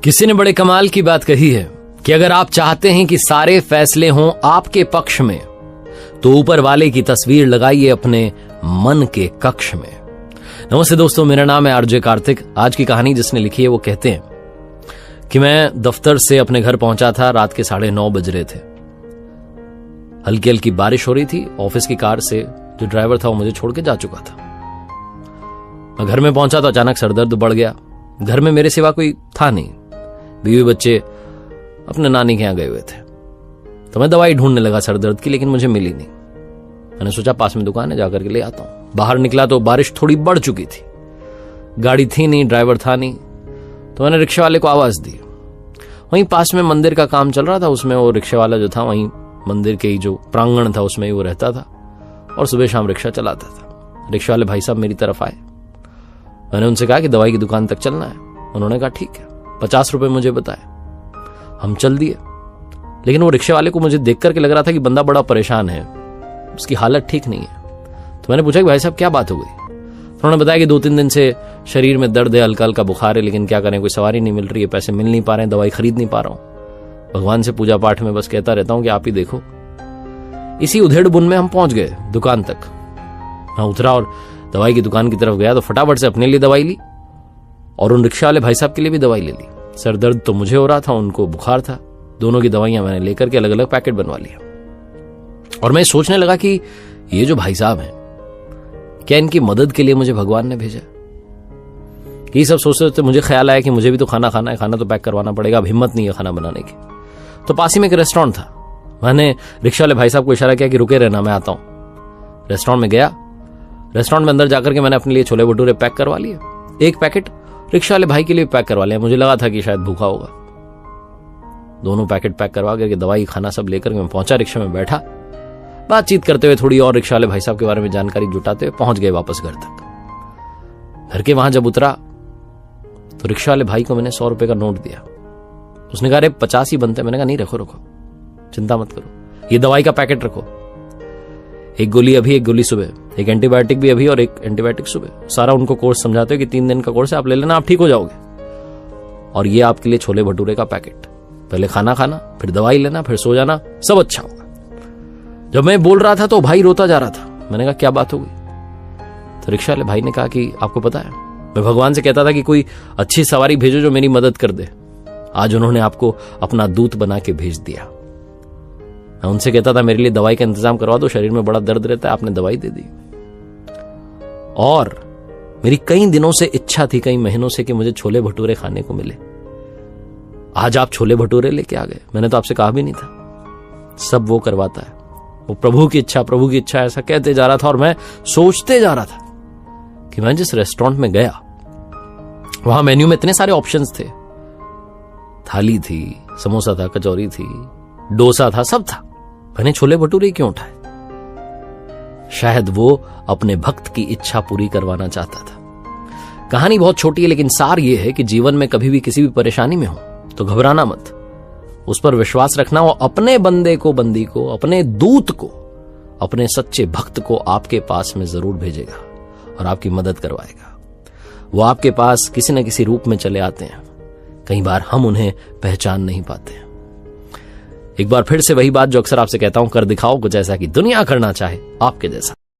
किसी ने बड़े कमाल की बात कही है कि अगर आप चाहते हैं कि सारे फैसले हों आपके पक्ष में तो ऊपर वाले की तस्वीर लगाइए अपने मन के कक्ष में। नमस्ते दोस्तों, मेरा नाम है आरजे कार्तिक। आज की कहानी जिसने लिखी है वो कहते हैं कि मैं दफ्तर से अपने घर पहुंचा था। रात के 9:30 बज रहे थे। हल्की हल्की बारिश हो रही थी। ऑफिस की कार से जो ड्राइवर था वो मुझे छोड़ के जा चुका था। मैं घर में पहुंचा तो अचानक सरदर्द बढ़ गया। घर में मेरे सिवा कोई था नहीं। बीवी बच्चे अपने नानी के यहां गए हुए थे। तो मैं दवाई ढूंढने लगा सरदर्द की, लेकिन मुझे मिली नहीं। मैंने सोचा पास में दुकान है, जाकर के ले आता हूं। बाहर निकला तो बारिश थोड़ी बढ़ चुकी थी। गाड़ी थी नहीं, ड्राइवर था नहीं। तो मैंने रिक्शा वाले को आवाज दी। वहीं पास में मंदिर का काम चल रहा था, उसमें वो रिक्शा वाला जो था वहीं मंदिर के ही जो प्रांगण था उसमें ही वो रहता था और सुबह शाम रिक्शा चलाता था। रिक्शा वाले भाई साहब मेरी तरफ आए। मैंने उनसे कहा कि दवाई की दुकान तक चलना है। उन्होंने कहा ठीक है। 50 रुपए मुझे बताए। हम चल दिए। लेकिन वो रिक्शे वाले को मुझे देख करके लग रहा था कि बंदा बड़ा परेशान है, उसकी हालत ठीक नहीं है। तो मैंने पूछा कि भाई साहब क्या बात हो गई। उन्होंने बताया कि 2-3 दिन से शरीर में दर्द है, हल्का हल्का बुखार है, लेकिन क्या करें, कोई सवारी नहीं मिल रही है, पैसे मिल नहीं पा रहे हैं, दवाई खरीद नहीं पा रहा हूं। भगवान से पूजा पाठ में बस कहता रहता हूं कि आप ही देखो। इसी उधेड़ बुन में हम पहुंच गए दुकान तक। मैं उतरा और दवाई की दुकान की तरफ गया तो फटाफट से अपने लिए दवाई ली और उन रिक्शा वाले भाई साहब के लिए भी दवाई ले ली। सर दर्द तो मुझे हो रहा था, उनको बुखार था। दोनों की दवाइयां मैंने लेकर के अलग अलग पैकेट बनवा लिया। और मैं सोचने लगा कि ये जो भाई साहब हैं, क्या इनकी मदद के लिए मुझे भगवान ने भेजा? ये सब सोचते सोचते मुझे ख्याल आया कि मुझे भी तो खाना खाना है, खाना तो पैक करवाना पड़ेगा। अब हिम्मत नहीं है खाना बनाने की। तो पास ही में एक रेस्टोरेंट था। मैंने रिक्शा वाले भाई साहब को इशारा किया कि रुके रहना, मैं आता हूं। रेस्टोरेंट में गया। रेस्टोरेंट में अंदर जाकर के मैंने अपने लिए छोले भटूरे पैक करवा लिए। एक पैकेट रिक्शा वाले भाई के लिए पैक करवा लिया। मुझे लगा था कि शायद भूखा होगा। दोनों पैकेट पैक करवा करके दवाई खाना सब लेकर मैं पहुंचा। रिक्शा में बैठा, बातचीत करते हुए थोड़ी और रिक्शा वाले भाई साहब के बारे में जानकारी जुटाते हुए पहुंच गए वापस घर तक। घर के वहां जब उतरा तो रिक्शा वाले भाई को मैंने 100 रुपए का नोट दिया। उसने कहा अरे 50 ही बनते। मैंने कहा नहीं, रखो रखो, चिंता मत करो, ये दवाई का पैकेट रखो। एक गोली अभी, एक गोली सुबह, एक एंटीबायोटिक भी अभी और एक एंटीबायोटिक सुबह। सारा उनको कोर्स समझाते हो कि 3 दिन का कोर्स है, आप ले लेना, आप ठीक हो जाओगे। और ये आपके लिए छोले भटूरे का पैकेट। पहले खाना खाना, फिर दवाई लेना, फिर सो जाना, सब अच्छा होगा। जब मैं बोल रहा था तो भाई रोता जा रहा था। मैंने कहा क्या बात हो गई? तो रिक्शा वाले भाई ने कहा कि आपको पता है, मैं भगवान से कहता था कि कोई अच्छी सवारी भेजो जो मेरी मदद कर दे। आज उन्होंने आपको अपना दूत बना के भेज दिया। मैं उनसे कहता था मेरे लिए दवाई का इंतजाम करवा दो, शरीर में बड़ा दर्द रहता है, आपने दवाई दे दी। और मेरी कई दिनों से इच्छा थी, कई महीनों से, कि मुझे छोले भटूरे खाने को मिले। आज आप छोले भटूरे लेके आ गए। मैंने तो आपसे कहा भी नहीं था। सब वो करवाता है, वो प्रभु की इच्छा, प्रभु की इच्छा, ऐसा कहते जा रहा था। और मैं सोचते जा रहा था कि मैं जिस रेस्टोरेंट में गया वहां मेन्यू में इतने सारे ऑप्शंस थे। थाली थी, समोसा था, कचौरी थी, डोसा था, सब था। मैंने छोले भटूरे क्यों उठाए? शायद वो अपने भक्त की इच्छा पूरी करवाना चाहता था। कहानी बहुत छोटी है, लेकिन सार ये है कि जीवन में कभी भी किसी भी परेशानी में हो तो घबराना मत, उस पर विश्वास रखना। और अपने बंदे को, बंदी को, अपने दूत को, अपने सच्चे भक्त को आपके पास में जरूर भेजेगा और आपकी मदद करवाएगा। वो आपके पास किसी न किसी रूप में चले आते हैं। कई बार हम उन्हें पहचान नहीं पाते। एक बार फिर से वही बात जो अक्सर आपसे कहता हूं, कर दिखाओ कुछ ऐसा कि दुनिया करना चाहे आपके जैसा।